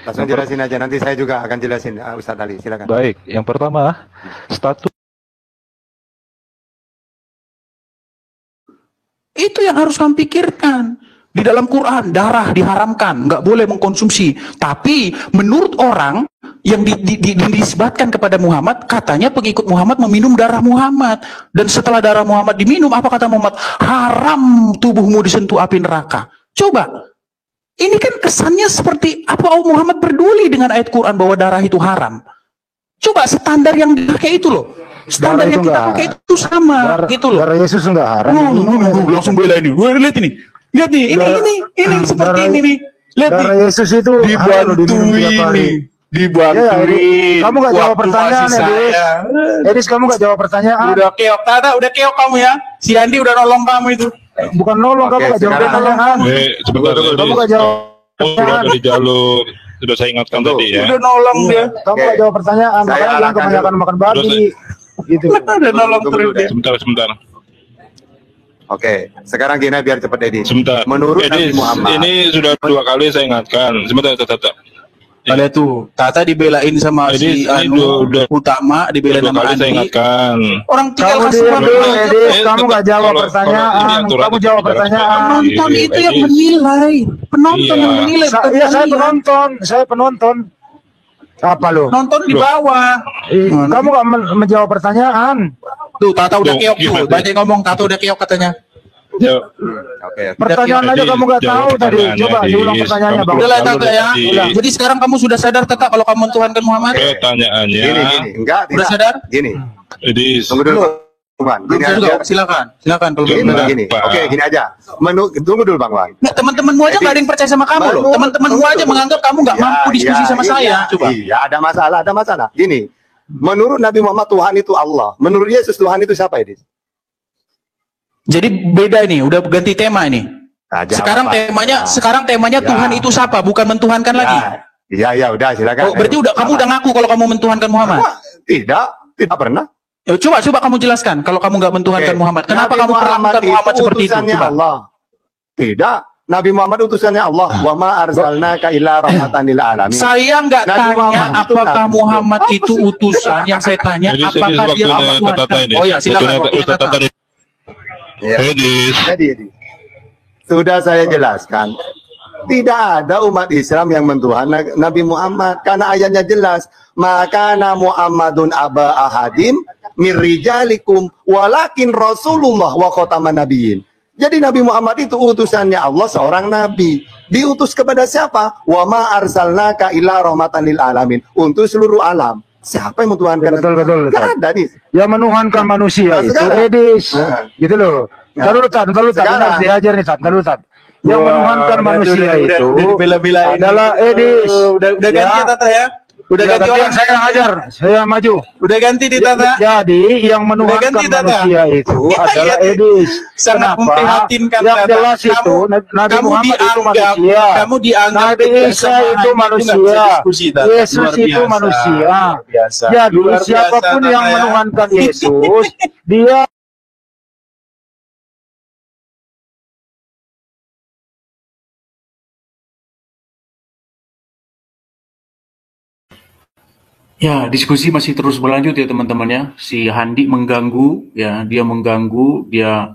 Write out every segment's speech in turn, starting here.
Langsung jelasin aja, nanti saya juga akan jelasin. Ustadz Ali, silakan. Baik, yang pertama, status itu yang harus kamu pikirkan. Di dalam Quran, darah diharamkan, nggak boleh mengkonsumsi. Tapi menurut orang yang dinisbatkan kepada Muhammad, katanya pengikut Muhammad meminum darah Muhammad. Dan setelah darah Muhammad diminum, apa kata Muhammad? Haram tubuhmu disentuh api neraka. Coba, ini kan kesannya seperti apa Muhammad peduli dengan ayat Quran bahwa darah itu haram. Coba standar yang dipakai itu loh. Standar yang kita pakai itu sama gitu loh. Darah Yesus enggak haram. Langsung bela ini. Lihat ini. Lihat nih, ini seperti ini nih. Lihat nih. Darah Yesus itu dibantuin. Kamu gak jawab pertanyaan, Edis. Edis, kamu gak jawab pertanyaan. Udah keok, Tata, udah keok kamu ya. Si Andi udah nolong kamu itu. Bukan nolong, kamu gak jawab pertanyaan. sebentar, Kamu gak jawab. sudah dari jalur, sudah saya ingatkan tadi ya. Udah nolong dia. Kamu gak jawab pertanyaan. Makanya bilang kebanyakan makan babi. Gitu. Udah nolong terus dia. Sebentar. Oke, sekarang gini biar cepat Edi. Sebentar. Menurut Nabi Muhammad, ini sudah 2 kali saya ingatkan. Sebentar. Ada tuh, Tata dibelain sama si Utama, dibelain sama Andi. Saya ingatkan. Orang tinggal Kamu kasih Edis, kamu gak jawab pertanyaan. Kamu jawab pertanyaan. Penonton itu yang menilai. Penonton yang menilai. Iya, saya penonton. Apa lo? Nonton di bawah. Kamu gak menjawab pertanyaan. Tuh, Tata udah keok tuh. Banyak yang ngomong Tata udah keok katanya. Oke. Pertanyaan aja kamu gak tahu tadi. Coba diulang pertanyaannya, Bang. Udah lah, Tata ya. Jadi sekarang kamu sudah sadar tetap kalau kamu mentuhankan Muhammad? Pertanyaannya. Gini. Enggak, Udah sadar? Gini. Edis. Tunggu dulu, Bang. Gini aja. Silakan kalau Gini, belum sadar. gini. Oke, gini aja. Tunggu dulu, Bang. Nah, teman-temanmu aja nggak ada yang percaya sama kamu loh. Teman-temanmu aja menganggap kamu nggak mampu diskusi sama saya. Coba. Iya, ada masalah. Gini. Menurut Nabi Muhammad Tuhan itu Allah. Menurut Yesus Tuhan itu siapa, Edis? Jadi beda ini, udah ganti tema ini. Sekarang temanya Tuhan itu siapa, bukan mentuhankan lagi. Iya, udah silakan. Berarti kamu udah ngaku kalau kamu mentuhankan Muhammad? Tidak pernah. Ya, coba kamu jelaskan kalau kamu nggak mentuhankan Muhammad. Kenapa kamu perlakukan Muhammad seperti itu? Coba. Allah. Tidak. Nabi Muhammad utusannya Allah. Wa ma arsalnaka illa rahmatan lil alamin. Saya nggak tanya apakah Muhammad itu utusan. Yang saya tanya apakah dia Tuhan. Oh ya, silakan. Jadi, sudah saya jelaskan, tidak ada umat Islam yang mentuhan Nabi Muhammad karena ayatnya jelas, maka Muhammadun aba ahadim mirrijalikum walakin Rasulullah wa khataman nabiyyin. Jadi Nabi Muhammad itu utusannya Allah, seorang nabi. Diutus kepada siapa? Wa ma arsalnaka illa rahmatan lil alamin, untuk seluruh alam. Siapa yang mentuhankan? Betul. Gak ada nih. Yang menuhankan manusia itu Edis. Gitu loh. Taruh Tat. Benar diajar nih Tat. Yang menuhankan manusia itu adalah Edis. Udah ganti ya Tata ya? Udah ganti orang. Saya hajar. Saya maju. Udah ganti di Tata. Jadi yang menuhankan manusia itu adalah Edis. Sangat memprihatinkan. Yang jelas itu Nabi Muhammad itu manusia. Kamu dianggap Nabi Isa itu manusia. Yesus itu manusia. Jadi siapapun yang menuhankan Yesus, dia Ya, diskusi masih terus berlanjut ya teman-teman ya. Si Handi mengganggu ya, dia mencoba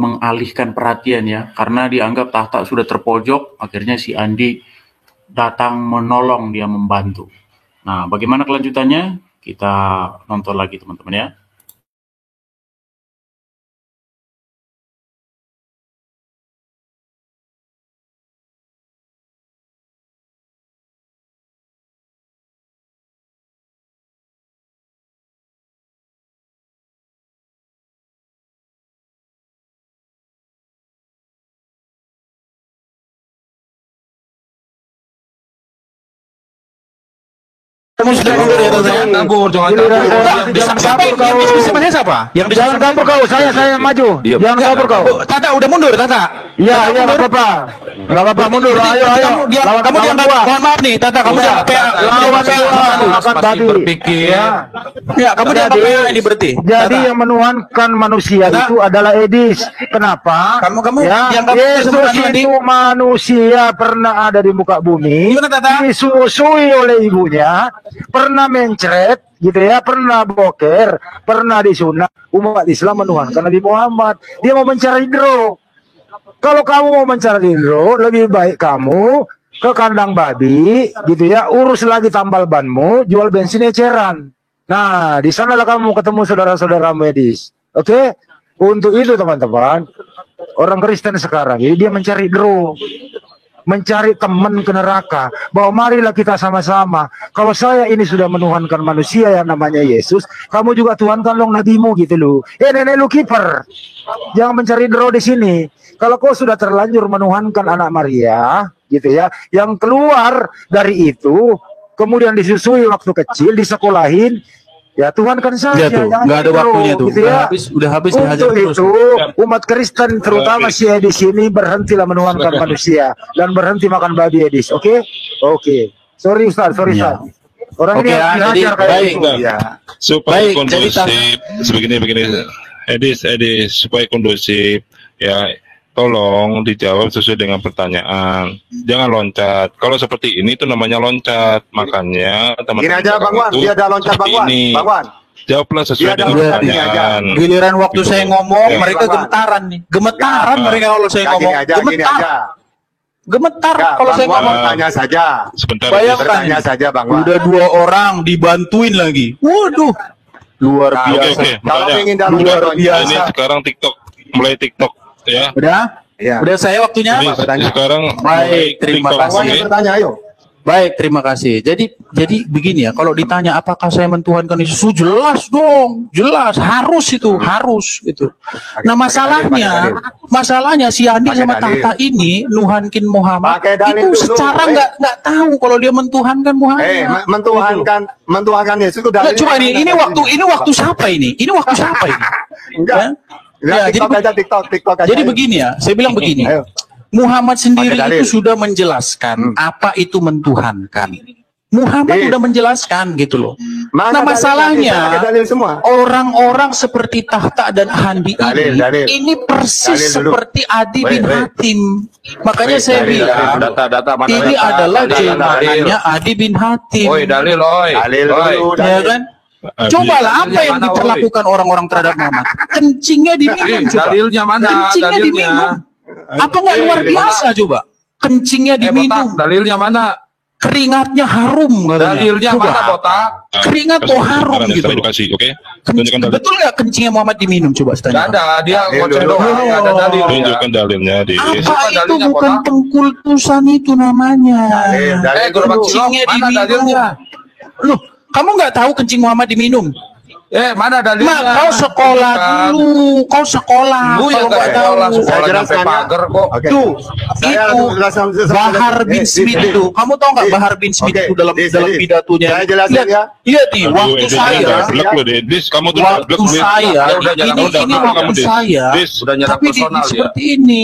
mengalihkan perhatian ya, karena dianggap Tahta sudah terpojok, akhirnya si Andi datang menolong, dia membantu. Nah, bagaimana kelanjutannya? Kita nonton lagi teman-teman ya. kamu sudah mundur ya Tata? Jangan kabur, jangan Giliran kabur. saya- Jangan jangan siapa kabur yang kau. diskusinya siapa? Yang Jangan kabur kau, saya maju. Diam. Jangan kabur kau. Tata udah mundur Tata. Iya, iya, nggak apa-apa. Nggak apa-apa, mundur. Ayo, ayo. Kamu lawan dianggap, gua. mohon maaf nih Tata, kamu Udah. dianggap kayak Lawan gua. Makan Masih babi. berpikir. Ya. ya, kamu dianggap Jadi- kayak ini berarti. Jadi yang menuhankan manusia Tata. itu adalah Edis. Kenapa? Kamu ya, dianggap Yesus sebutan tadi. itu manusia pernah ada di muka bumi. Gimana, Tata? Disusui oleh ibunya, pernah mencret, gitu ya, pernah boker, pernah disunat. Umat Islam menuhankan Nabi Muhammad. Dia mau mencari draw. Kalau kamu mau mencari draw, lebih baik kamu ke kandang babi, gitu ya, urus lagi tambal banmu, jual bensin eceran. Nah, di sanalah kamu ketemu saudara-saudara medis. Oke? Untuk itu teman-teman, orang Kristen sekarang ini dia mencari draw, mencari teman ke neraka. Bahwa marilah kita sama-sama. Kalau saya ini sudah menuhankan manusia yang namanya Yesus, kamu juga tuhankan long nabimu gitu loh. Nenek lu kiper. Jangan mencari draw di sini. Kalau kau sudah terlanjur menuhankan anak Maria, gitu ya, yang keluar dari itu, kemudian disusui waktu kecil, disekolahin, ya Tuhan kan saja. Ya tuh, jangan nggak ada draw, waktunya tuh. gitu ya. Udah habis dihajar Untuk terus. itu, umat Kristen terutama si di sini berhentilah menuhankan manusia dan berhenti makan babi Edis. Oke? Oke. Sorry Ustaz, sorry Ya. Ustaz. Orang Oke, ini harus jadi dihajar kayak baik. itu. Ya. Supaya Baik, jadi kondusif begini Edis supaya kondusif ya, tolong dijawab sesuai dengan pertanyaan, jangan loncat. Kalau seperti ini itu namanya loncat, makanya teman-teman Gini aja Bang Wan, itu dia ada loncat seperti Bang Wan. ini. Bang Wan. Jawablah Dia sesuai ada dengan loncat ini pertanyaan. Giliran waktu Gitu. saya ngomong, Ya. mereka Bang. gemetaran nih. Gemetaran Ya. mereka kalau saya Ya, ngomong. gini Gemetar. aja. Gemetar Ya, kalau Bang saya Wan ngomong. bertanya saja. Sebentar, Bayangkan. Bertanya saja Bang Wan. Udah 2 orang dibantuin lagi. Waduh. Luar Nah, biasa. Oke, Kalau bertanya. ingin dalam Luar contohnya, biasa. Ini sekarang TikTok, mulai TikTok ya. Udah? Ya. Udah saya waktunya? Ini sekarang Baik, mulai terima TikTok, kasih. Bang Wan yang oke? bertanya, ayo. Baik, terima kasih. Jadi begini ya, kalau ditanya apakah saya mentuhankan Yesus, jelas dong, jelas, harus itu, harus gitu. Nah masalahnya, si Andi Pakai sama dalil. Tata ini nuhankin Muhammad Pakai itu dalil dulu, secara nggak tahu kalau dia mentuhankan Muhammad. Mentuhankan Yesus itu Nggak, dalilnya coba mana? ini waktu siapa ini? Ini waktu siapa ini? Enggak. Ya? Enggak, Ya, TikTok aja, TikTok aja. Jadi begini ya, saya bilang begini. Ayo. Muhammad sendiri Pakai dalil. itu sudah menjelaskan apa itu mentuhankan. Muhammad Iya. sudah menjelaskan gitu loh. Mana Nah dalilnya? masalahnya Pakai dalil semua. orang-orang seperti Tahta dan Handi Dalil. ini persis Dalil dulu. seperti Adi bin Wait. Hatim. Makanya Wait, saya dalil, bilang Data mana? ini data? adalah Dalil, jelmaannya Adi bin Hatim. Oi, dalil, oi. Dalil Oi. dulu. Ya dalil. kan? Adi. Cobalah apa Dalilnya yang mana, diperlakukan orang-orang terhadap Muhammad. Kencingnya diminum coba. Dalilnya mana? Kencingnya Dalilnya. diminum. Apa nggak luar biasa coba? Kencingnya Botak, diminum. dalilnya mana? Keringatnya harum katanya. Dalilnya Coba. mana, botak? Keringat kok harum Sekarang gitu. edukasi, oke? Tunjukkan dalil. Betul nggak kencingnya Muhammad diminum? Coba Gak tanya. ada, dia Dalil ngoceh dulu. doang, nggak ada dalil. Tunjukkan dalilnya di. Apa Siapa itu dalilnya, bukan Botak? pengkultusan itu namanya? Dalil gerobak dulu. cilok, Kencingnya mana diminum. dalilnya? Loh, kamu nggak tahu kencing Muhammad diminum? Mana dalilnya? Mak, kau sekolah Bukan. dulu. Kau sekolah. Lu Kalau yang nggak nggak tahu. sekolah, Saya sekolah jelaskan sampai ya. pagar kok. Oke. Tuh, Saya itu jelaskan- Bahar bin Smith itu. Kamu tahu nggak Bahar bin Smith Oke, itu dalam pidatonya? Saya jelasin Lihat, ya. lihat nih, Aduh, waktu Edis, saya, blok lo, Edis. Kamu tuh waktu blok, Edis. saya, Ya udah, jangan ini udah, waktu kamu, Dis. saya, Dis. Udah nyerang tapi personal dia. seperti ini.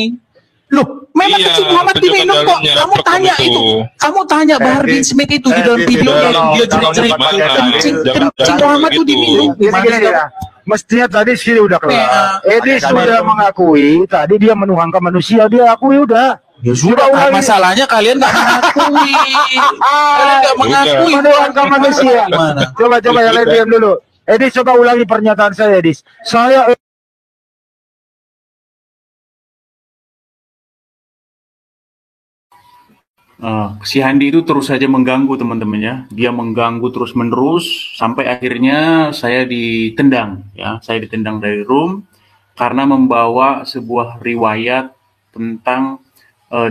Loh, memang Iya, kencing Muhammad tunjukkan diminum kok. dalilnya, Kamu blok tanya kamu itu. tuh. Kamu tanya Bahar bin Dis, Smith itu di dalam Dis, videonya Dis, dia kalau jerit-jerit pakai dalil, kencing jangan kencing dalil Muhammad itu begitu. diminum. Gimana Gini sih? ya. Mestinya tadi sih udah kelar. Ya. Edis Pakai sudah dalil. mengakui tadi dia menuhankan manusia, dia akui udah. Ya sudah, Coba ulangi. masalahnya kalian nggak mengakui. Kalian nggak mengakui Menuhankan manusia. Gimana? Coba yang lain diam dulu. Edis coba ulangi pernyataan saya, Edis. Saya Si Handi itu terus saja mengganggu teman-temannya. Dia mengganggu terus-menerus sampai akhirnya saya ditendang. Ya, saya ditendang dari room karena membawa sebuah riwayat tentang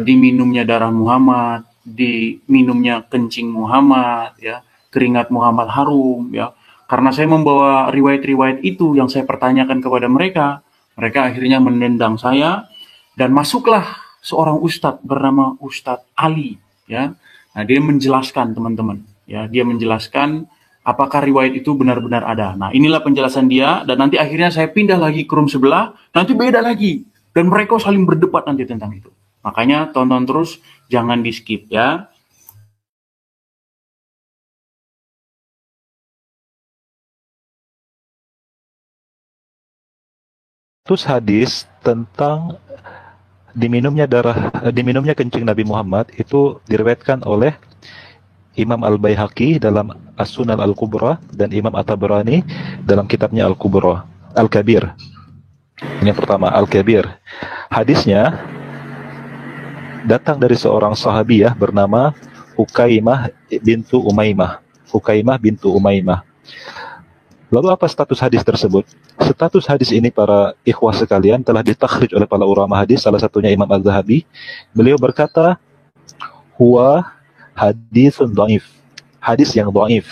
diminumnya darah Muhammad, diminumnya kencing Muhammad, ya, keringat Muhammad harum, ya. Karena saya membawa riwayat-riwayat itu yang saya pertanyakan kepada mereka, mereka akhirnya menendang saya dan masuklah seorang ustadz bernama Ustadz Ali, ya. Nah, dia menjelaskan teman-teman, Ya, dia menjelaskan apakah riwayat itu benar-benar ada. Nah, inilah penjelasan dia, dan nanti akhirnya saya pindah lagi ke room sebelah, nanti beda lagi. Dan mereka saling berdebat nanti tentang itu. Makanya tonton terus, jangan di-skip ya. Terus hadis tentang diminumnya kencing Nabi Muhammad itu diriwayatkan oleh Imam Al-Baihaqi dalam As-Sunan Al-Kubra dan Imam At-Tabrani dalam kitabnya Al-Kubra, Al-Kabir. Ini yang pertama, Al-Kabir. Hadisnya datang dari seorang sahabiyah bernama Hukaimah bintu Umaymah. Hukaimah bintu Umaymah. Lalu apa status hadis tersebut? Status hadis ini para ikhwah sekalian telah ditakhrij oleh para ulama hadis, salah satunya Imam Az-Zahabi. Beliau berkata, huwa hadisun dhaif. Hadis yang dhaif.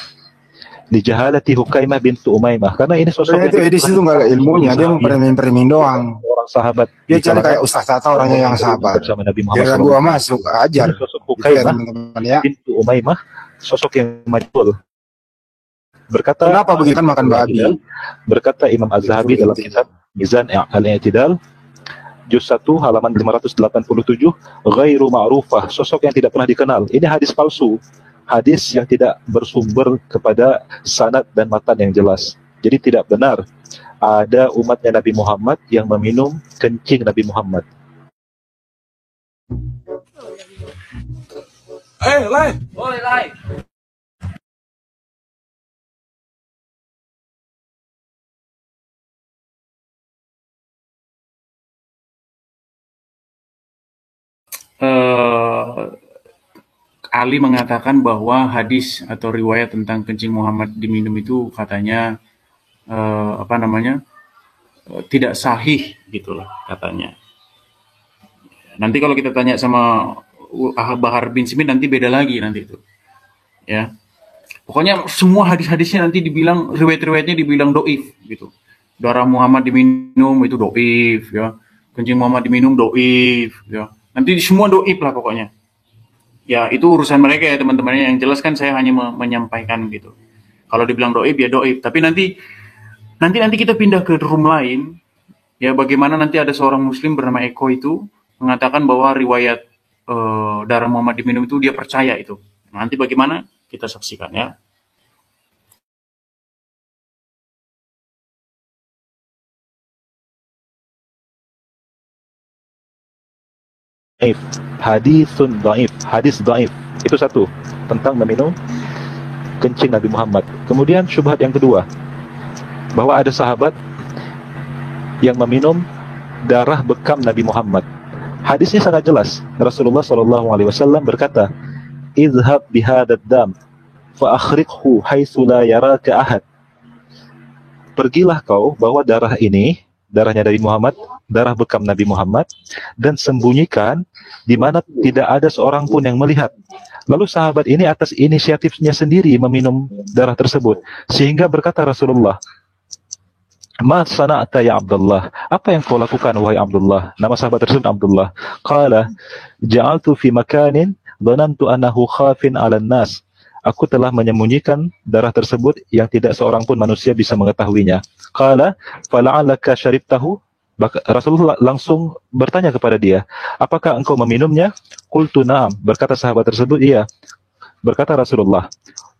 Li jahalati Hukaimah bintu Umaymah. Karena ini sosok Sebenarnya itu edis itu nggak ada ilmunya, dia mempermain doang. orang sahabat. Dia cari kayak Ustaz Tata orangnya yang sahabat. Bersama Nabi Muhammad Biar gua masuk, ajar. Ini sosok Gitu ya Hukaimah teman-teman ya. bintu Umaymah, sosok yang majhul. Berkata Kenapa begitu kan makan babi? Berkata Imam Az-Zahabi dalam kitab Mizan Al-I'tidal juz 1 halaman 587, ghairu ma'rufah, sosok yang tidak pernah dikenal. Ini hadis palsu, hadis yang tidak bersumber kepada sanad dan matan yang jelas. Jadi tidak benar ada umatnya Nabi Muhammad yang meminum kencing Nabi Muhammad. Lai. Ali mengatakan bahwa hadis atau riwayat tentang kencing Muhammad diminum itu katanya tidak sahih gitulah katanya. Nanti kalau kita tanya sama Bahar bin Smith nanti beda lagi nanti itu. Ya. Pokoknya semua hadis-hadisnya nanti dibilang riwayat-riwayatnya dibilang doif gitu. Darah Muhammad diminum itu doif ya. Kencing Muhammad diminum doif ya. Nanti semua doif lah pokoknya. Ya itu urusan mereka ya teman-teman. Yang jelas kan saya hanya menyampaikan gitu. Kalau dibilang doif ya doif. Tapi nanti kita pindah ke room lain. Ya bagaimana nanti ada seorang muslim bernama Eko itu mengatakan bahwa riwayat darah Muhammad diminum itu dia percaya itu. Nanti bagaimana kita saksikan ya. Hadisun dhaif, hadis dhaif. Itu satu, tentang meminum kencing Nabi Muhammad. Kemudian syubhat yang kedua, bahwa ada sahabat yang meminum darah bekam Nabi Muhammad. Hadisnya sangat jelas. Rasulullah SAW berkata, "Izhab bihadad dam fa akhriqhu haitsu la yaraka ahad." Pergilah kau bawa darah ini, darahnya dari Muhammad, darah bekam Nabi Muhammad, dan sembunyikan di mana tidak ada seorang pun yang melihat. Lalu sahabat ini atas inisiatifnya sendiri meminum darah tersebut, sehingga berkata Rasulullah, "Ma sana'ta ya Abdullah?" Apa yang kau lakukan wahai Abdullah? Nama sahabat tersebut Abdullah. Qala, "Ja'altu fi makanin dhanantu annahu khafin 'alan nas." Aku telah menyembunyikan darah tersebut yang tidak seorang pun manusia bisa mengetahuinya. Qala, "Fala'allaka syaribtahu?" Rasulullah langsung bertanya kepada dia, "Apakah engkau meminumnya?" Qultu na'am. Berkata sahabat tersebut, "Iya." Berkata Rasulullah,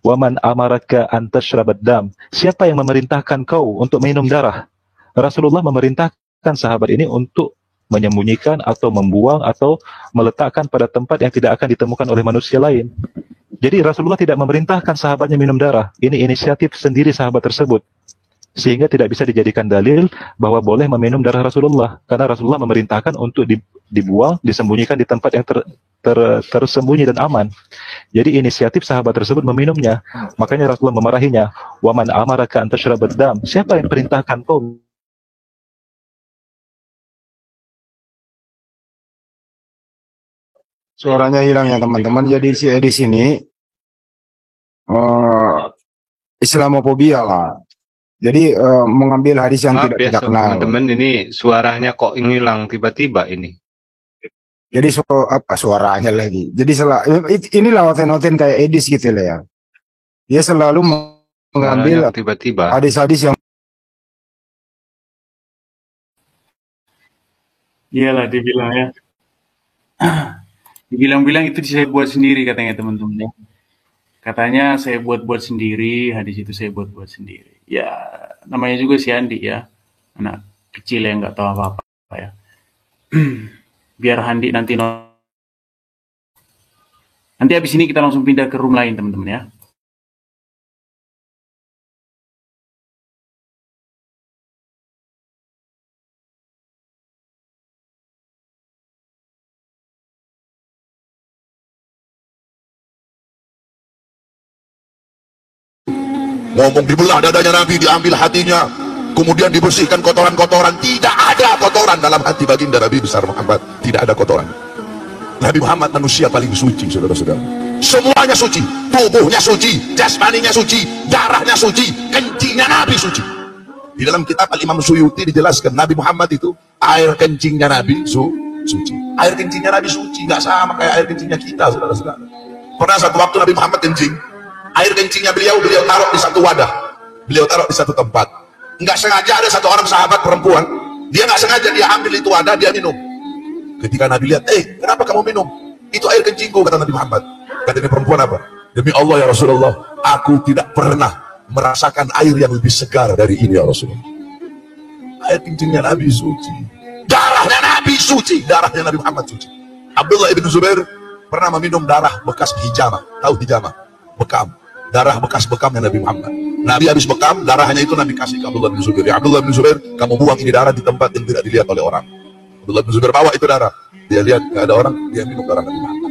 "Waman amaraka an tashrabad dam?" Siapa yang memerintahkan kau untuk minum darah? Rasulullah memerintahkan sahabat ini untuk menyembunyikan atau membuang atau meletakkan pada tempat yang tidak akan ditemukan oleh manusia lain. Jadi Rasulullah tidak memerintahkan sahabatnya minum darah. Ini inisiatif sendiri sahabat tersebut. Sehingga tidak bisa dijadikan dalil bahwa boleh meminum darah Rasulullah. Karena Rasulullah memerintahkan untuk dibuang, disembunyikan di tempat yang tersembunyi dan aman. Jadi inisiatif sahabat tersebut meminumnya. Makanya Rasulullah memarahinya. "Waman amaraka an tashrabad dam?" Siapa yang perintahkan kau? Suaranya hilang ya teman-teman. Jadi si Edis ini Islamofobia lah. Jadi mengambil hadis yang tidak kita kenal. Teman-teman, ini suaranya kok hilang tiba-tiba ini. Jadi apa suaranya lagi? Jadi inilah noten-noten kayak Edis gitu lah ya. Dia selalu Larang mengambil yang tiba-tiba. hadis-hadis yang Iyalah dibilang ya. Dibilang-bilang itu saya buat sendiri katanya teman-teman ya. Katanya saya buat-buat sendiri, hadis itu saya buat-buat sendiri. Ya, namanya juga si Andi ya. Anak kecil yang nggak tahu apa-apa ya. Biar Handi nanti habis ini kita langsung pindah ke room lain teman-teman ya. Ngomong dibelah dadanya Nabi, diambil hatinya, kemudian dibersihkan kotoran-kotoran. Tidak ada kotoran dalam hati baginda Nabi besar Muhammad. Tidak ada kotoran. Nabi Muhammad manusia paling suci, saudara-saudara. Semuanya suci, tubuhnya suci, jasmaninya suci, darahnya suci, kencingnya Nabi suci. Di dalam kitab Al-Imam Suyuti dijelaskan Nabi Muhammad itu air kencingnya Nabi suci. Air kencingnya Nabi suci, nggak sama kayak air kencingnya kita, saudara-saudara. Pernah satu waktu Nabi Muhammad kencing, air kencingnya beliau taruh di satu wadah, beliau taruh di satu tempat. Nggak sengaja ada satu orang sahabat perempuan, dia nggak sengaja dia ambil itu wadah, dia minum. Ketika Nabi lihat, kenapa kamu minum? Itu air kencingku, kata Nabi Muhammad. Kata ini perempuan apa? Demi Allah ya Rasulullah, aku tidak pernah merasakan air yang lebih segar dari ini ya Rasulullah. Air kencingnya Nabi suci, darahnya Nabi suci, darahnya Nabi Muhammad suci. Abdullah ibn Zubair pernah meminum darah bekas hijamah. Tahu hijamah? Bekam. Darah bekas bekamnya Nabi Muhammad. Nabi habis bekam, darahnya itu Nabi kasih ke Abdullah bin Zubair. Ya Abdullah bin Zubair, kamu buang ini darah di tempat yang tidak dilihat oleh orang. Abdullah bin Zubair bawa itu darah. Dia lihat nggak ada orang, dia minum darah Nabi Muhammad.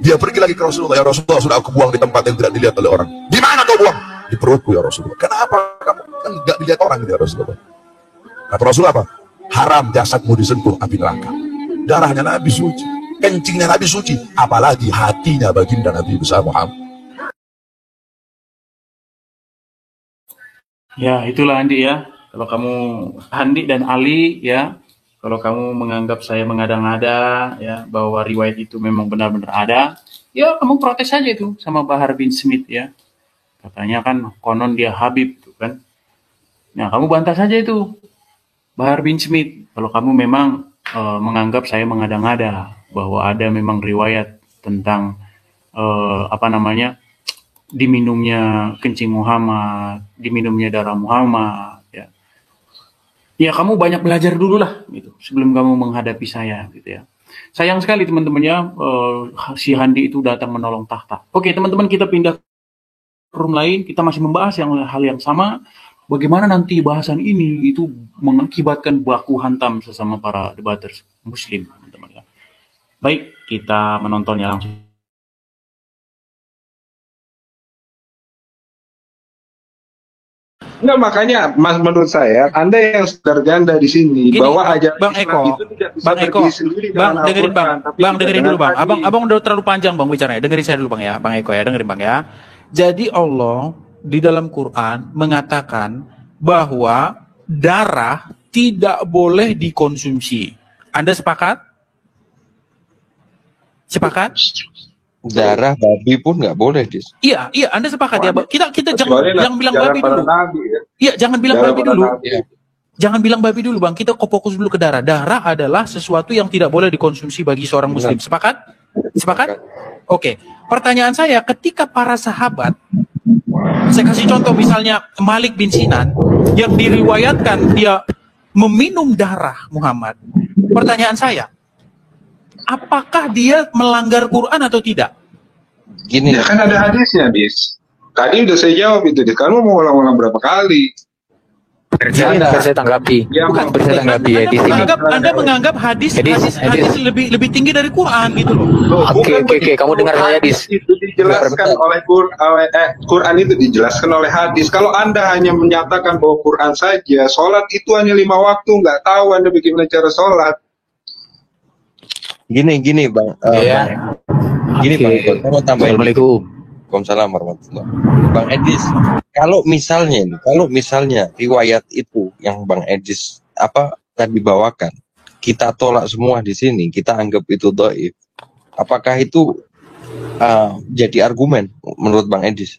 Dia pergi lagi ke Rasulullah. Ya Rasulullah, sudah aku buang di tempat yang tidak dilihat oleh orang. Di mana kau buang? Di perutku ya Rasulullah. Kenapa kamu kan nggak dilihat orang gitu ya Rasulullah? Kata Rasulullah apa? Haram jasadmu disentuh api neraka. Darahnya Nabi suci, kencingnya Nabi suci, apalagi hatinya baginda Nabi besar Muhammad. Ya, itulah Andi ya. Kalau kamu Andi dan Ali ya, kalau kamu menganggap saya mengada-ngada ya bahwa riwayat itu memang benar-benar ada, ya kamu protes saja itu sama Bahar bin Smith ya. Katanya kan konon dia Habib tuh kan. Nah, kamu bantah saja itu Bahar bin Smith kalau kamu memang menganggap saya mengada-ngada bahwa ada memang riwayat tentang diminumnya kencing Muhammad, diminumnya darah Muhammad, ya. Ya kamu banyak belajar dulu lah, gitu, sebelum kamu menghadapi saya, gitu ya. Sayang sekali teman-teman ya, si Handi itu datang menolong tahta. Oke teman-teman, kita pindah ke room lain, kita masih membahas hal yang sama. Bagaimana nanti bahasan ini itu mengakibatkan baku hantam sesama para debaters Muslim, teman-teman ya. Baik, kita menontonnya langsung. Enggak, makanya Mas, menurut saya Anda yang sarjana di sini Gini, bahwa ajaran Bang Islam Eko, itu tidak bisa Bang Eko, berdiri sendiri Bang dengan dengerin Bang, Al-Quran, tapi Bang juga dengerin dengan dulu Bang. hadis. Abang udah terlalu panjang Bang bicaranya. Dengerin saya dulu Bang ya, Bang Eko ya, dengerin Bang ya. Jadi Allah di dalam Quran mengatakan bahwa darah tidak boleh dikonsumsi. Anda sepakat? Sepakat? Darah babi pun nggak boleh, Dis. Iya, Anda sepakat ya, Bang. Kita Kecuali jangan bilang darah babi para dulu. nabi, ya. Iya, jangan bilang Darah babi para dulu. nabi. Jangan bilang babi dulu, Bang. Kita fokus dulu ke darah. Darah adalah sesuatu yang tidak boleh dikonsumsi bagi seorang muslim. Sepakat? Sepakat? Oke. Pertanyaan saya, ketika para sahabat, saya kasih contoh misalnya Malik bin Sinan, yang diriwayatkan dia meminum darah Muhammad. Pertanyaan saya, apakah dia melanggar Quran atau tidak? Gini, Ya kan ada hadisnya, Dis. Tadi udah saya jawab itu, Dis. Kamu mau ulang-ulang berapa kali? Saya tanggapi. Bukan Saya tanggapi ya di sini. Anda menganggap hadis lebih tinggi dari Quran gitu loh. Oke. Kamu dengar saya, Dis. Itu dijelaskan oleh Quran itu dijelaskan oleh hadis. Kalau Anda hanya menyatakan bahwa Quran saja, sholat itu hanya 5 waktu, nggak tahu Anda bagaimana cara sholat. gini Bang. Iya. Gini Bang, saya mau tambahin. Assalamualaikum. Waalaikumsalam warahmatullahi. Bang Edis, kalau misalnya riwayat itu yang Bang Edis tadi bawakan, kita tolak semua di sini, kita anggap itu dhaif. Apakah itu jadi argumen menurut Bang Edis?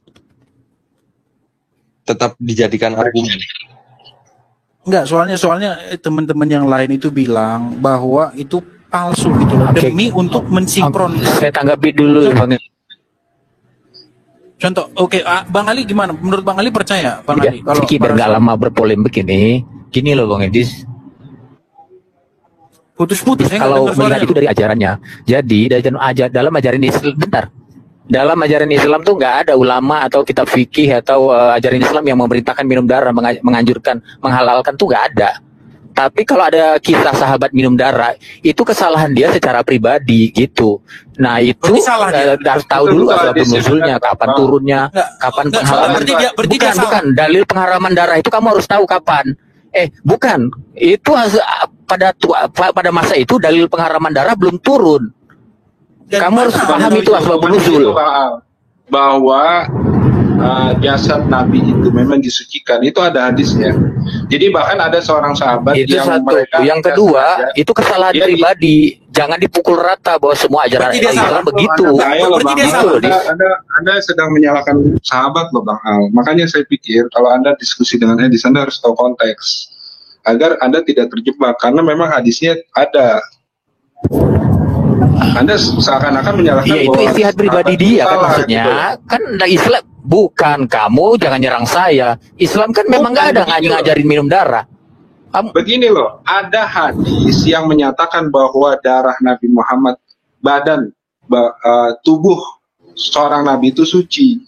tetap dijadikan argumen. Enggak, soalnya teman-teman yang lain itu bilang bahwa itu palsu gitu loh, Oke. demi untuk mensinkron. Saya tanggapi dulu, Bang. Contoh, oke, Bang Ali gimana? Menurut Bang Ali percaya, Bang Ya, Ali? Kalau sedikit biar nggak lama berpolemik ini, gini loh Bang Edis. putus-putus, saya nggak Kalau dengar melihat suaranya. itu dari ajarannya, jadi dalam ajaran Islam, bentar. Dalam ajaran Islam tuh nggak ada ulama atau kitab fikih atau ajaran Islam yang memerintahkan minum darah, menganjurkan, menghalalkan tuh nggak ada. Tapi kalau ada kisah sahabat minum darah, itu kesalahan dia secara pribadi gitu. Nah itu Berarti salah dia. harus tahu Betul, dulu betul, asal hadisnya usulnya, kan, kapan Bang. turunnya, kapan Nggak, penghalalan. berarti dia Bukan, salah. dalil pengharaman darah itu kamu harus tahu kapan. Bukan, itu pada masa itu dalil pengharaman darah belum turun. Dan Kamu harus mana paham ada itu asbab nuzul. Bahwa jasad Nabi itu memang disucikan, itu ada hadisnya. Jadi bahkan ada seorang sahabat Itu yang satu. mereka Yang tidak kedua, sengaja- itu kesalahan Dia di- pribadi. Jangan dipukul rata bahwa semua ajaran Berarti dia Islam salah. begitu. Saya loh, Berarti Bang. dia Gitu salah. loh, Dis. Anda sedang menyalahkan sahabat loh Bang Al. Makanya saya pikir kalau Anda diskusi dengan Edis, Anda harus tahu konteks agar Anda tidak terjebak, karena memang hadisnya ada. Anda seakan-akan menyalahkan Iya, itu bahwa istihad pribadi sahabat dia kan salah, maksudnya. gitu. Kan Islam bukan kamu jangan nyerang saya. Islam kan memang nggak ada ngajarin minum darah. Begini loh, ada hadis yang menyatakan bahwa darah Nabi Muhammad, tubuh seorang Nabi itu suci.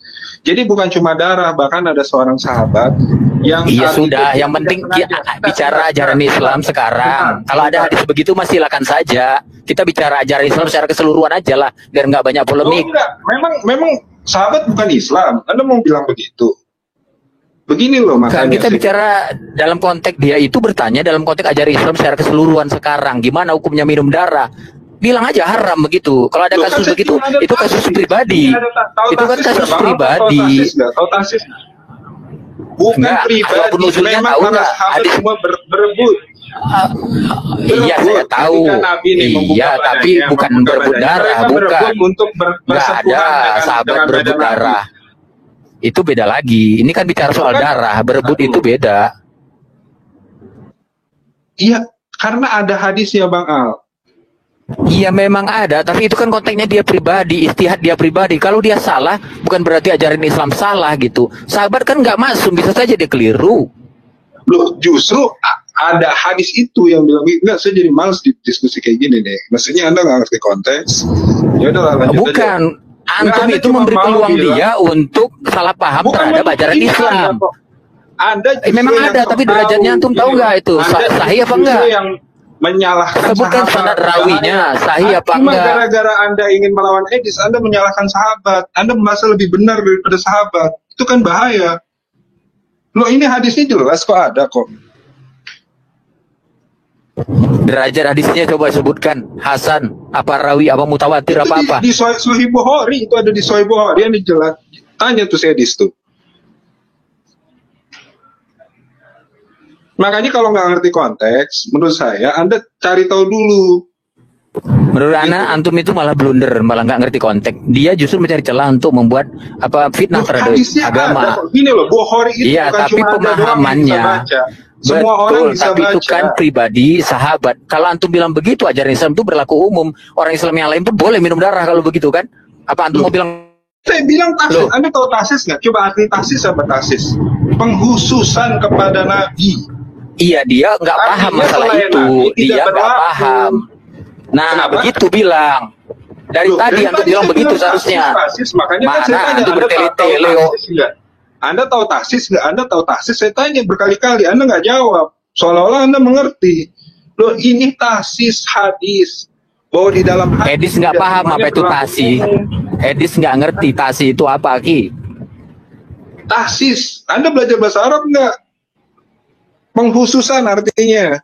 Jadi bukan cuma darah, bahkan ada seorang sahabat yang Iya saat sudah, itu yang tidak penting sengaja- bicara ajaran Islam sekarang. Kalau ada hadis begitu mah silakan saja. Kita bicara ajaran Islam secara keseluruhan aja lah, biar nggak banyak Oh, polemik. enggak, memang sahabat bukan Islam. Anda mau bilang begitu? Begini loh Kan makanya. kita bicara dalam konteks dia itu bertanya dalam konteks ajaran Islam secara keseluruhan sekarang. Gimana hukumnya minum darah? Bilang aja haram begitu. Kalau ada Loh, kasus kan begitu, ada itu kasus tasis. pribadi. Tahu Itu kan tasis kasus nggak, Bang? pribadi. Tahu tasis nggak? Bukan Enggak, pribadi, asbab nuzulnya memang tahu para nggak? sahabat Hadis- semua berebut. Iya saya tahu. Ketika Nabi nih membuka Iya, tapi badannya, bukan membuka berebut badannya, darah, mereka bukan. berebut untuk Nggak bersentuhan ada sahabat dengan berebut badan Nabi. darah. Itu beda lagi. Ini kan bicara soal Bukan. darah. Berebut itu beda. Iya, karena ada hadisnya Bang Al. Iya memang ada, tapi itu kan konteksnya dia pribadi, istihad dia pribadi. Kalau dia salah, bukan berarti ajaran Islam salah gitu. Sahabat kan nggak masuk, bisa saja dia keliru. Loh, justru ada hadis itu yang bilang, enggak, saya jadi males diskusi kayak gini deh. Maksudnya Anda nggak ngerti konteks. Ya udah lanjut Bukan, aja. antum Anda itu cuma memberi mau peluang bilang- dia untuk salah paham Bukan terhadap memberi ajaran pilihan, Islam. kok. Anda justru Memang yang ada, sok tapi derajatnya antum tahu nggak itu? Anda Sahih apa justru enggak? yang menyalahkan Sebutkan sahabat. sanad rawinya, sahih apa Cuma enggak? gara-gara Anda ingin melawan Edis, Anda menyalahkan sahabat. Anda merasa lebih benar daripada sahabat. Itu kan bahaya. Loh, ini hadisnya jelas kok ada kok. Derajat hadisnya coba sebutkan. Hasan, apa rawi, apa mutawatir, Itu apa apa. di Sahih Bukhari, itu ada di Sahih Bukhari yang jelas. Tanya tuh Edis tuh. Makanya kalau nggak ngerti konteks, menurut saya Anda cari tahu dulu. Menurut Ana, antum itu malah blunder, malah nggak ngerti konteks. Dia justru mencari celah untuk membuat apa fitnah Loh, terhadap hadisnya ada agama. kok. Gini loh, Bukhari itu Iya, bukan tapi cuma Anda doang yang bisa pemahamannya baca. Semua orang betul, bisa tapi itu baca. kan pribadi sahabat. Kalau antum bilang begitu, ajaran Islam itu berlaku umum. Orang Islam yang lain pun boleh minum darah kalau begitu kan? Apa antum mau bilang? Saya bilang tasis. Loh. Anda tahu tasis nggak? Coba arti tasis apa tasis? Penghususan kepada Nabi. Iya, dia nggak paham Artinya masalah selain itu. Nabi tidak Dia nggak berlaku. paham. Nah, Kenapa? begitu bilang. Dari Loh, tadi antum bilang saya begitu bilang seharusnya. tasis, makanya kan Mana saya tanya, antum Anda tahu bertele-tele? tasis nggak? Anda tahu tasis nggak? Anda tahu tasis? Saya tanya berkali-kali, Anda nggak jawab. Seolah-olah Anda mengerti. Loh, ini tasis hadis. Bahwa di dalam hadis Edis nggak tidak paham semuanya apa itu berlaku tasi. umum. Edis nggak ngerti tasi itu apa, Ki. Tasis. Anda belajar bahasa Arab nggak? Penghususan artinya.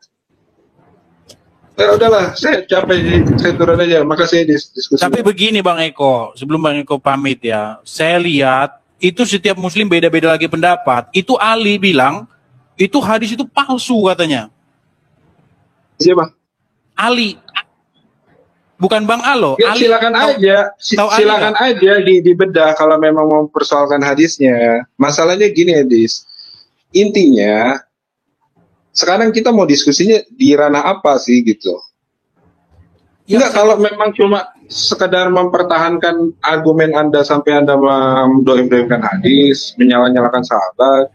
Ya udahlah, saya capek, saya turun aja. Makasih diskusi. Tapi begini Bang Eko, sebelum Bang Eko pamit ya, saya lihat itu setiap muslim beda-beda lagi pendapat. Itu Ali bilang, itu hadis itu palsu katanya. Siapa? Ali Bukan Bang Alo. Ya, silakan aja, silakan aja dibedah kalau memang mau mempersoalkan hadisnya. Masalahnya gini, Edis. Intinya sekarang kita mau diskusinya di ranah apa sih gitu. Enggak, kalau memang cuma sekedar mempertahankan argumen Anda sampai Anda mendoim-doimkan hadis, menyala-nyalakan sahabat,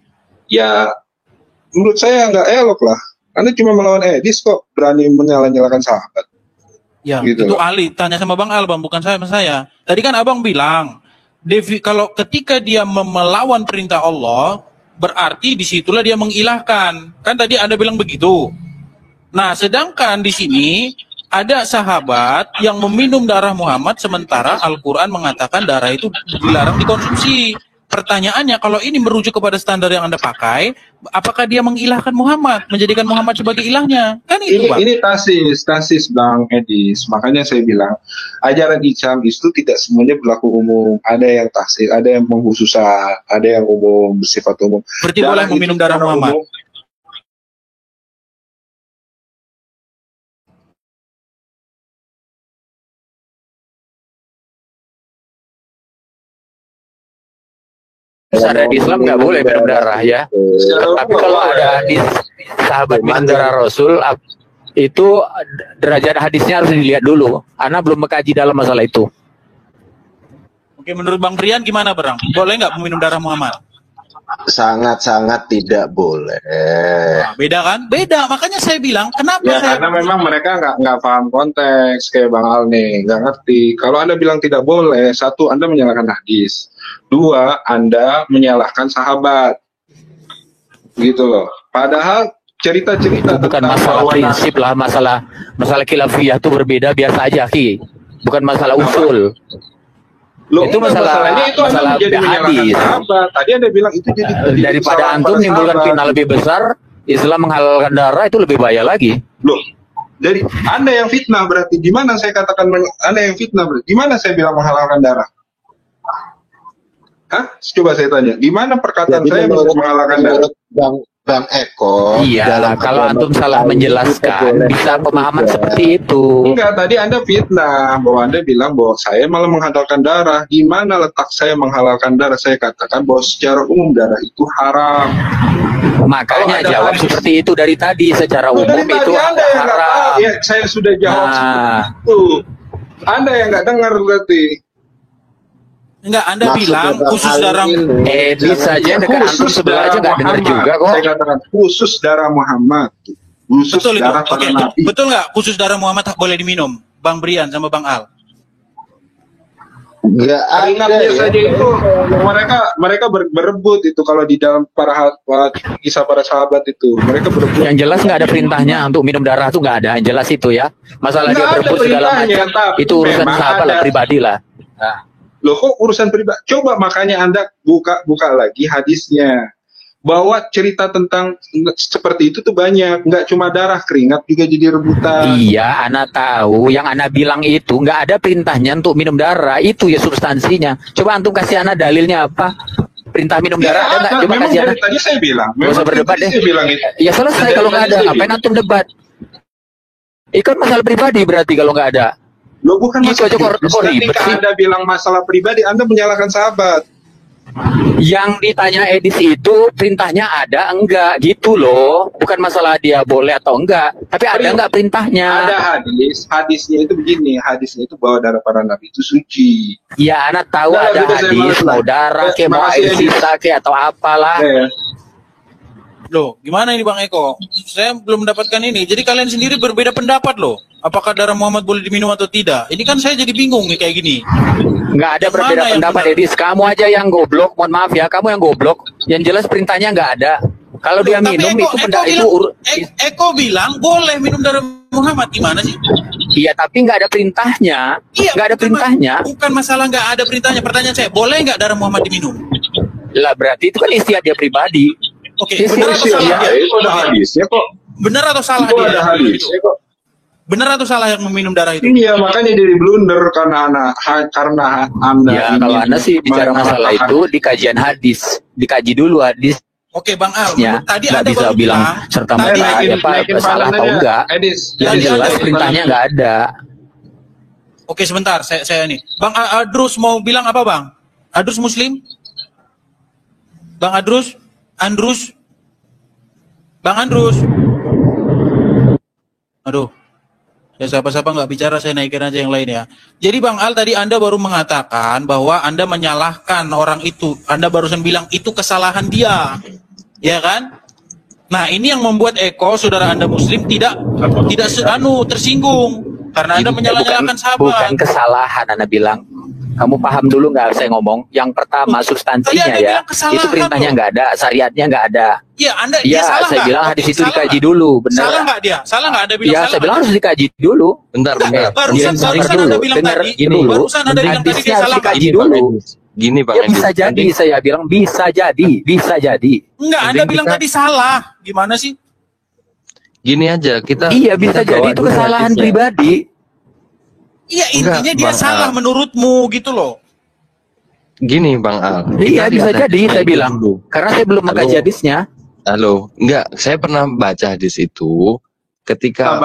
ya menurut saya nggak elok lah. Anda cuma melawan Edis kok berani menyala-nyalakan sahabat. Ya, gitu itu loh. Ali, tanya sama Bang Al, Bang, bukan sama saya. Tadi kan Abang bilang, kalau ketika dia melawan perintah Allah, berarti disitulah dia mengilahkan. Kan tadi Anda bilang begitu. Nah, sedangkan di sini ada sahabat yang meminum darah Muhammad sementara Al-Quran mengatakan darah itu dilarang dikonsumsi. Pertanyaannya, kalau ini merujuk kepada standar yang Anda pakai, apakah dia mengilahkan Muhammad, menjadikan Muhammad sebagai ilahnya? Kan itu, Bang. Ini tasis Bang Edis. Makanya saya bilang, ajaran Islam itu tidak semuanya berlaku umum. Ada yang tasis, ada yang mengkhususkan, ada yang umum, bersifat umum. Berarti boleh meminum darah Muhammad. Syariat Islam nggak boleh minum darah ya. Tapi kalau ada hadis sahabat minum darah Rasul, itu derajat hadisnya harus dilihat dulu. Ana belum mengkaji dalam masalah itu. Oke, menurut Bang Brian gimana, Bang? Boleh nggak meminum darah Muhammad? Sangat-sangat tidak boleh. Nah, beda kan? Beda. Makanya saya bilang, kenapa Ya, saya... karena memang mereka nggak paham konteks kayak Bang Al nih, nggak ngerti. Kalau Anda bilang tidak boleh, satu, Anda menyalahkan hadis. Dua, Anda menyalahkan sahabat. Gitu loh. Padahal cerita-cerita Bukan masalah prinsip lah, masalah khilafiyah itu berbeda biasa aja, Ki. Bukan masalah usul. Loh, itu masalah jadi hadis. sahabat. Tadi Anda bilang itu jadi Daripada antum menimbulkan fitnah lebih besar, Islam menghalalkan darah itu lebih bahaya lagi. Loh, jadi Anda yang fitnah berarti gimana saya katakan Anda yang fitnah berarti gimana saya bilang menghalalkan darah? Hah? Coba saya tanya, gimana perkataan saya menghalalkan darah? Bang Eko. Iya, kalau antum salah menjelaskan, bisa pemahaman seperti itu. Enggak, tadi Anda fitnah bahwa Anda bilang bahwa saya malah menghalalkan darah. Gimana letak saya menghalalkan darah? Saya katakan bahwa secara umum darah itu haram. Makanya jawab seperti itu dari tadi, secara umum dari itu tadi Anda yang nggak tahu. haram. Ya, saya sudah jawab seperti itu. Anda yang nggak dengar berarti. Enggak, Anda bilang khusus darah bisa aja dekat antum sebelah aja nggak dengar juga kok. Saya katakan khusus darah Muhammad. Khusus betul itu. darah Oke, Nabi. betul nggak khusus darah Muhammad boleh diminum? Bang Brian sama Bang Al. Nggak ada Keringatnya ya. saja itu mereka berebut itu kalau di dalam kisah para sahabat itu mereka berebut. Yang jelas nggak ada perintahnya untuk minum darah tuh nggak ada. Yang jelas itu ya. Masalah dia Nggak ada berebut segala perintahnya, macam tapi itu urusan memang sahabat lah, ada. pribadi lah. Nah. Loh, kok urusan pribadi? Coba makanya Anda buka lagi hadisnya. Bahwa cerita tentang seperti itu tuh banyak, nggak cuma darah, keringat juga jadi rebutan. Iya, Ana tahu. Yang Ana bilang itu nggak ada perintahnya untuk minum darah. Itu ya substansinya. Coba antum kasih Ana dalilnya apa? Perintah minum darah ada nggak? Coba memang kasih Ana. dari tadi saya bilang. Nggak usah berdebat deh. Saya bilang itu. Ya selesai Dari kalau nggak tadi ada. saya Ngapain bilang. antum debat? Itu masalah pribadi berarti kalau nggak ada. Loh, bukan Gitu masalah aja kok ribet ketika sih. Anda bilang masalah pribadi, Anda menyalahkan sahabat. Yang ditanya Edis itu perintahnya ada enggak gitu loh. Bukan masalah dia boleh atau enggak, tapi ada enggak perintahnya. Ada hadisnya itu begini, hadisnya itu bahwa darah para nabi itu suci. Ya, anak tahu Nah, ada sudah saya hadis malas lah. mau darah kayak mau Makasih, air Edis. sisa kayak atau apalah. Loh, gimana ini Bang Eko? Saya belum mendapatkan ini. Jadi kalian sendiri berbeda pendapat loh. Apakah darah Muhammad boleh diminum atau tidak? Ini kan saya jadi bingung nih kayak gini. Nggak ada berbeda Mana yang pendapat, benar? Edis. Kamu aja yang goblok. Mohon maaf ya, kamu yang goblok. Yang jelas perintahnya nggak ada. Kalau dia Tapi minum itu Eko bilang boleh minum darah Muhammad. Gimana sih? Iya, tapi nggak ada perintahnya. Iya, Nggak ada perintahnya. Bukan masalah nggak ada perintahnya. Pertanyaan saya, boleh nggak darah Muhammad diminum? Lah berarti itu kan istiadat dia pribadi. Oke, Istiadat benar atau salah dia. dia? Itu ada hadisnya kok. Benar atau salah Itu dia? ada hadisnya kok. Benar atau salah yang meminum darah itu? Iya, makanya jadi blunder karena Anda. Ya, kalau Anda sih bicara masalah itu di kajian hadis, dikaji dulu hadis. Oke, Bang Al. Ya, Tadi nggak Anda bisa baru bilang bilang, serta tadi merta naikin- apa naikin salah atau badannya, enggak. Edis. Yang Edis, jelas naikin perintahnya badannya. nggak ada. Oke, sebentar, saya ini. Bang Adrus mau bilang apa, Bang? Adrus Muslim? Bang Adrus? Andrus? Bang Andrus? Aduh. Ya siapa-siapa nggak bicara, saya naikin aja yang lain ya. Jadi Bang Al, tadi Anda baru mengatakan bahwa Anda menyalahkan orang itu. Anda barusan bilang itu kesalahan dia. Ya kan? Nah, ini yang membuat Eko, saudara Anda Muslim, tidak tersinggung. Karena Anda menyalahkan sahabat. Bukan kesalahan, Anda bilang. Kamu paham dulu nggak saya ngomong? Yang pertama substansinya ya, itu perintahnya nggak ada, syariatnya nggak ada. Iya, Anda dia salah saya bilang hadis itu dikaji dulu, benar. Salah nggak dia? Salah nggak Anda bilang ya, salah? saya bilang harus dikaji dulu. Bentar. Barusan Anda bilang tadi. Barusan Anda bilang tadi dia salah. Dikaji dulu. Gini Bang ya, bisa jadi, saya bilang bisa jadi. Enggak, Anda bilang tadi salah. Gimana sih? Gini aja, kita. Iya, bisa jadi itu kesalahan pribadi. Iya, intinya dia salah menurutmu gitu loh. Gini Bang Al. Iya, bisa jadi saya bilang. Karena saya belum mengkaji hadisnya. Halo, enggak, saya pernah baca hadis itu ketika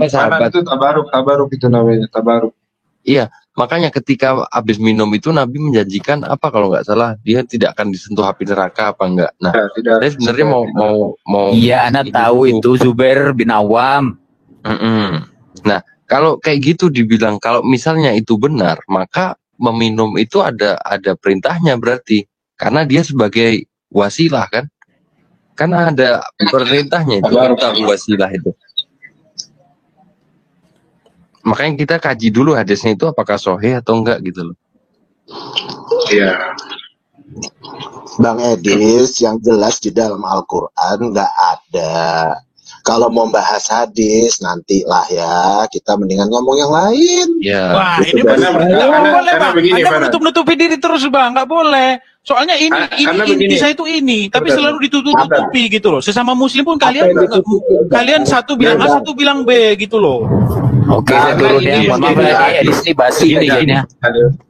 sahabat itu tabaruk itu namanya, tabaruk. Iya, makanya ketika habis minum itu Nabi menjanjikan apa kalau nggak salah dia tidak akan disentuh api neraka apa enggak. Nah, saya sebenarnya mau iya, Anda tahu itu Zubair bin Awam. Nah, kalau kayak gitu dibilang kalau misalnya itu benar, maka meminum itu ada perintahnya berarti. Karena dia sebagai wasilah kan. Karena ada perintahnya itu, perintah wasilah itu. Makanya kita kaji dulu hadisnya itu apakah sahih atau enggak gitu loh. Iya. Bang Edis, yang jelas di dalam Al-Quran nggak ada. Kalau mau bahas hadis nantilah ya, kita mendingan ngomong yang lain. Ya. Wah, ini boleh Bang. Anda menutup-nutupi diri terus Bang, nggak boleh. Soalnya ini inti saya itu ini, tapi selalu ditutup-tutupi gitu loh. Sesama Muslim pun kalian satu bilang A, satu bilang B gitu loh. Oke, saya turun ya. Hadis ini basi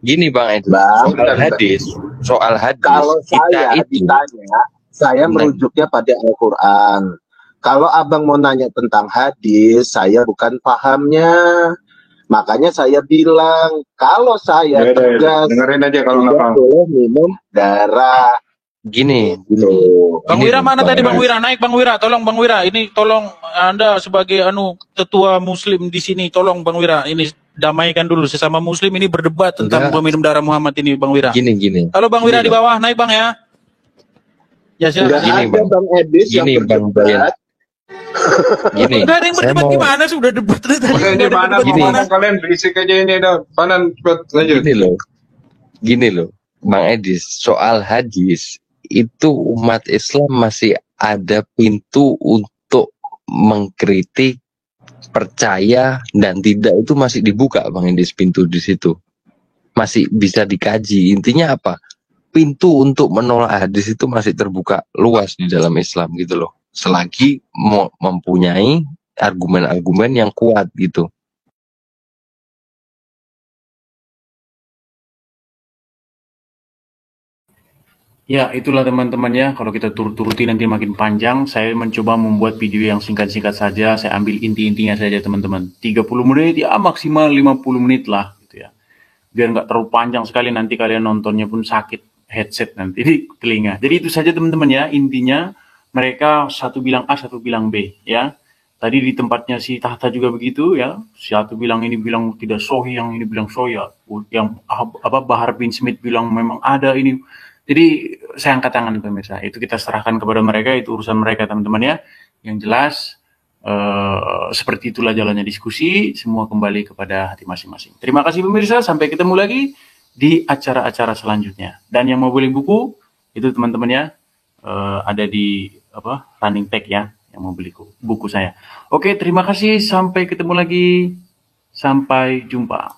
Gini Bang Edis, soal hadis kalau saya ditanya, saya merujuknya pada Al-Quran. Kalau abang mau nanya tentang hadis, saya bukan pahamnya. Makanya saya bilang, kalau saya tegas, dengerin aja kalau nggak paham. boleh minum darah. Gini. Bang Wira mana tadi Bang Wira? Naik Bang Wira, tolong Bang Wira. Ini tolong Anda sebagai tetua Muslim di sini, tolong Bang Wira. Ini damaikan dulu sesama Muslim ini berdebat tentang meminum darah Muhammad ini Bang Wira. Gini. Halo Bang Wira di bawah, naik Bang ya. Ya silakan. Gini Bang Edis yang berdebat. Gini, udah ada yang berdebat gimana sih? Udah debat gimana kalian berisik aja ini dah. Panan cepat lanjut. Gini loh, Bang Edis, soal hadis itu umat Islam masih ada pintu untuk mengkritik, percaya dan tidak itu masih dibuka Bang Edis, pintu di situ. Masih bisa dikaji. Intinya apa? Pintu untuk menolak hadis itu masih terbuka luas di dalam Islam gitu loh. Selagi mempunyai argumen-argumen yang kuat gitu. Ya, itulah teman-teman ya. Kalau kita turut-turuti nanti makin panjang. Saya mencoba membuat video yang singkat-singkat saja. Saya ambil inti-intinya saja teman-teman. 30 menit ya maksimal 50 menit lah gitu ya. Biar nggak terlalu panjang sekali nanti kalian nontonnya pun sakit headset nanti di telinga. Jadi itu saja teman-teman ya. Intinya mereka satu bilang A, satu bilang B ya. Tadi di tempatnya si Tahta juga begitu ya. Satu bilang ini bilang tidak sahih, yang ini bilang sahih. Yang Bahar bin Smith bilang memang ada ini. Jadi saya angkat tangan pemirsa. Itu kita serahkan kepada mereka, itu urusan mereka teman-teman ya. Yang jelas seperti itulah jalannya diskusi. Semua kembali kepada hati masing-masing. Terima kasih pemirsa. Sampai ketemu lagi di acara-acara selanjutnya. Dan yang mau beli buku itu teman-teman ya. Ada di running tag ya yang mau beli buku saya. Oke, terima kasih, sampai ketemu lagi, sampai jumpa.